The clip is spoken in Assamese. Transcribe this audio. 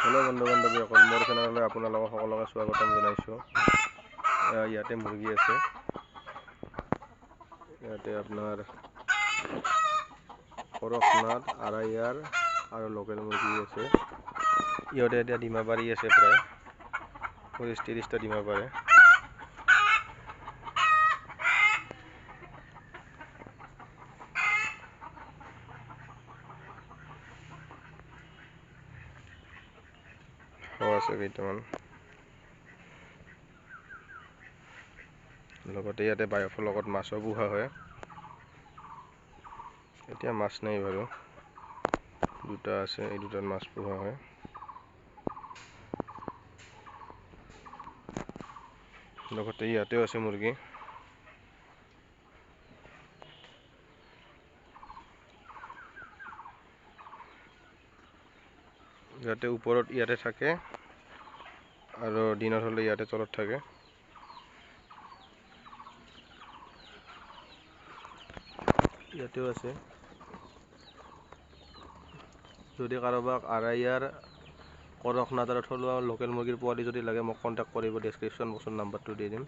হেল্ল' বন্ধু বান্ধৱীসকল, মোৰ চেনেললৈ আপোনালোকক সকলোকে স্বাগতম জনাইছোঁ। ইয়াতে মুৰ্গী আছে, ইয়াতে আপোনাৰ কৰকনাথ, আৰাইয়াৰ আৰু লোকেল মুৰ্গী আছে। ইহঁতে এতিয়া ডিমা পাৰি আছে, প্ৰায় 30-40টা ডিমা পাৰে। আছে কেইটামান, লগতে ইয়াতে বায়ুৰ লগত মাছো পোহা হয়। এতিয়া মাছ নাই বাৰু, দুটা আছে, এই দুটাত মাছ পোহা হয়। লগতে ইয়াতেও আছে মুৰ্গী। ইয়াতে ওপৰত ইয়াতে থাকে আৰু দিনত হ'লে ইয়াতে তলত থাকে। ইয়াতেও আছে। যদি কাৰোবাক আৰাইয়াৰ, কৰকনাথ আৰু থলুৱা লোকেল মুৰ্গীৰ পোৱালি যদি লাগে, মোক কণ্টেক্ট কৰিব। ডেছক্ৰিপশ্যন বক্সত নাম্বাৰটো দি দিম।